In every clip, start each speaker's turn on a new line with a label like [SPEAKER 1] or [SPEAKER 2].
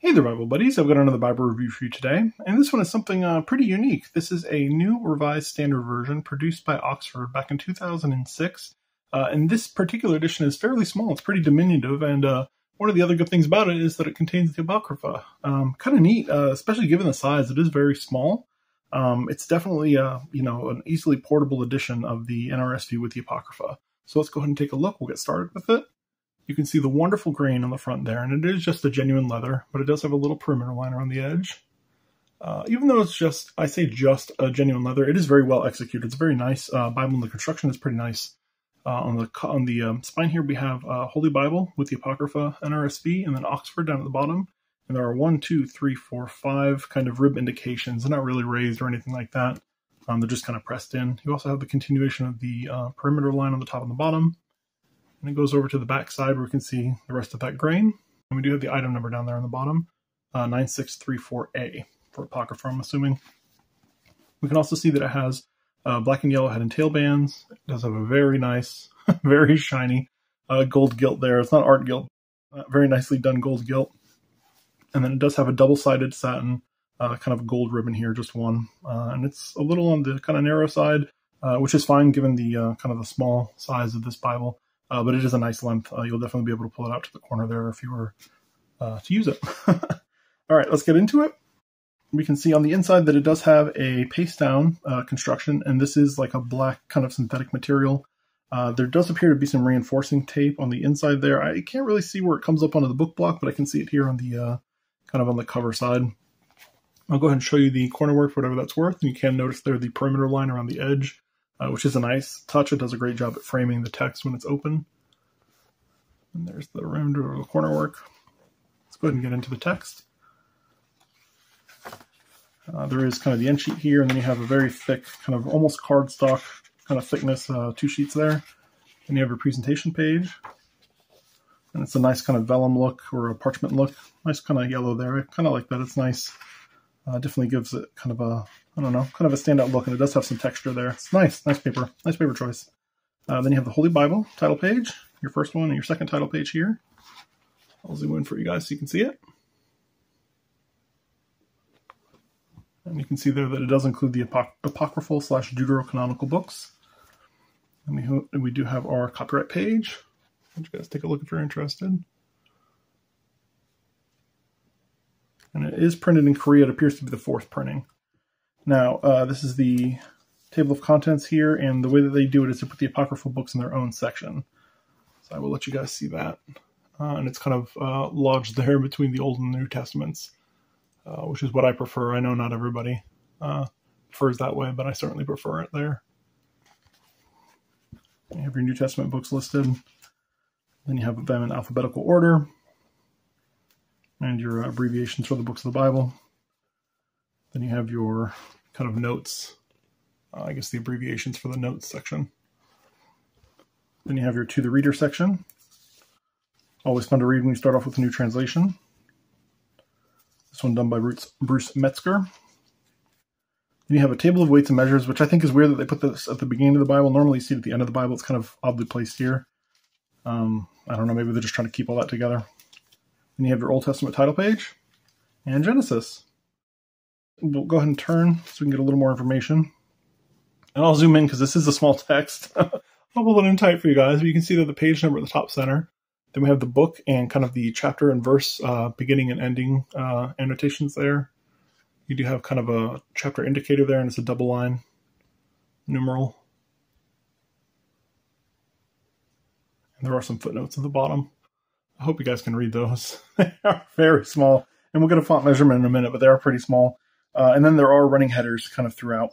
[SPEAKER 1] Hey there, Bible buddies. I've got another Bible review for you today, and this one is something pretty unique. This is a new revised standard version produced by Oxford back in 2006, and this particular edition is fairly small. It's pretty diminutive, and one of the other good things about it is that it contains the Apocrypha. Kind of neat, especially given the size. It is very small. It's definitely an easily portable edition of the NRSV with the Apocrypha. So let's go ahead and take a look. We'll get started with it. You can see the wonderful grain on the front there, and it is just a genuine leather, but it does have a little perimeter liner on the edge. Even though it's just a genuine leather, it is very well executed. It's a very nice Bible, and the construction is pretty nice. On the spine here, we have Holy Bible with the Apocrypha, NRSV, and then Oxford down at the bottom. And there are 1, 2, 3, 4, 5 kind of rib indications. They're not really raised or anything like that. They're just kind of pressed in. You also have the continuation of the perimeter line on the top and the bottom. And it goes over to the back side where we can see the rest of that grain. And we do have the item number down there on the bottom, 9634A for Apocrypha, I'm assuming. We can also see that it has black and yellow head and tail bands. It does have a very nice, very shiny gold gilt there. It's not art gilt, very nicely done gold gilt. And then it does have a double-sided satin kind of gold ribbon here, just one. And it's a little on the kind of narrow side, which is fine given the kind of the small size of this Bible. But it is a nice length. You'll definitely be able to pull it out to the corner there if you were to use it. All right, let's get into it. We can see on the inside that it does have a paste down construction, and this is like a black kind of synthetic material. There does appear to be some reinforcing tape on the inside there. I can't really see where it comes up onto the book block, but I can see it here on the kind of on the cover side. I'll go ahead and show you the corner work for whatever that's worth, and you can notice there the perimeter line around the edge. Which is a nice touch. It does a great job at framing the text when it's open. And there's the remainder of the corner work. Let's go ahead and get into the text. There is kind of the end sheet here, and then you have a very thick, kind of almost cardstock kind of thickness, 2 sheets there. Then you have your presentation page. And it's a nice kind of vellum look or a parchment look. Nice kind of yellow there. I kind of like that. It's nice. Definitely gives it kind of a, I don't know, kind of a standout look, and it does have some texture there. It's nice paper choice. Then you have the Holy Bible title page, your first one, and your second title page here. I'll zoom in for you guys so you can see it. And you can see there that it does include the apocryphal / deuterocanonical books. And we do have our copyright page. Why don't you guys take a look if you're interested. And it is printed in Korea. It appears to be the 4th printing. Now, this is the table of contents here, and the way that they do it is to put the apocryphal books in their own section. So I will let you guys see that. And it's kind of lodged there between the Old and New Testaments, which is what I prefer. I know not everybody prefers that way, but I certainly prefer it there. You have your New Testament books listed. Then you have them in alphabetical order. And your abbreviations for the books of the Bible. Then you have your kind of notes, I guess the abbreviations for the notes section. Then you have your To the Reader section. Always fun to read when you start off with a new translation. This one done by Bruce Metzger. Then you have a table of weights and measures, which I think is weird that they put this at the beginning of the Bible. Normally you see it at the end of the Bible. It's kind of oddly placed here. I don't know, maybe they're just trying to keep all that together. Then you have your Old Testament title page and Genesis. We'll go ahead and turn so we can get a little more information. And I'll zoom in because this is a small text. I'll pull it in tight for you guys. But you can see that the page number at the top center. Then we have the book and kind of the chapter and verse beginning and ending annotations there. You do have kind of a chapter indicator there, and it's a double line numeral. And there are some footnotes at the bottom. I hope you guys can read those. They are very small. And we'll get a font measurement in a minute, but they are pretty small. And then there are running headers kind of throughout,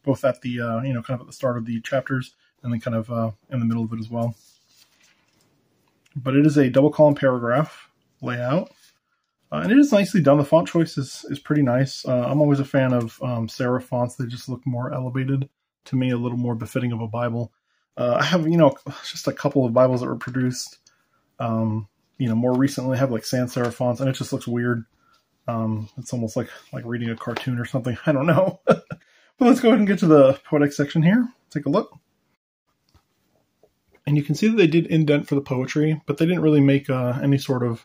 [SPEAKER 1] both at the, kind of at the start of the chapters and then kind of in the middle of it as well. But it is a double column paragraph layout. And it is nicely done. The font choice is pretty nice. I'm always a fan of serif fonts. They just look more elevated to me, a little more befitting of a Bible. I have, just a couple of Bibles that were produced more recently. I have like sans serif fonts, and it just looks weird. It's almost like reading a cartoon or something. I don't know. But let's go ahead and get to the poetic section here. Take a look. And you can see that they did indent for the poetry, but they didn't really make any sort of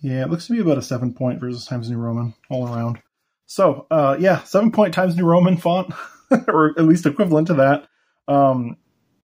[SPEAKER 1] Yeah, it looks to be about a 7-point versus Times New Roman all around. So, yeah, 7-point Times New Roman font, or at least equivalent to that.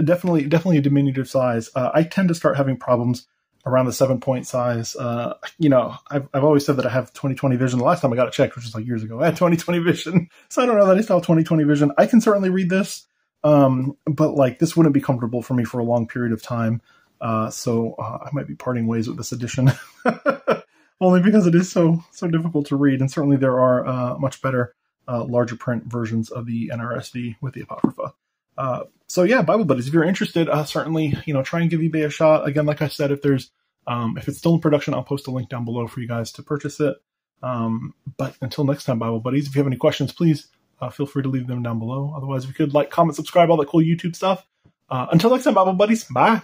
[SPEAKER 1] Definitely a diminutive size. I tend to start having problems around the 7-point size. You know, I've always said that I have 20/20 vision. The last time I got it checked, which was like years ago, I had 20/20 vision. So I don't know that I still have 20/20 vision. I can certainly read this, but like this wouldn't be comfortable for me for a long period of time. So I might be parting ways with this edition, only because it is so difficult to read. And certainly there are much better, larger print versions of the NRSV with the Apocrypha. So yeah, Bible Buddies, if you're interested, certainly, you know, try and give eBay a shot. Again, like I said, if it's still in production, I'll post a link down below for you guys to purchase it. But until next time, Bible Buddies, if you have any questions, please, feel free to leave them down below. Otherwise, if you could like, comment, subscribe, all that cool YouTube stuff. Until next time, Bible Buddies, bye.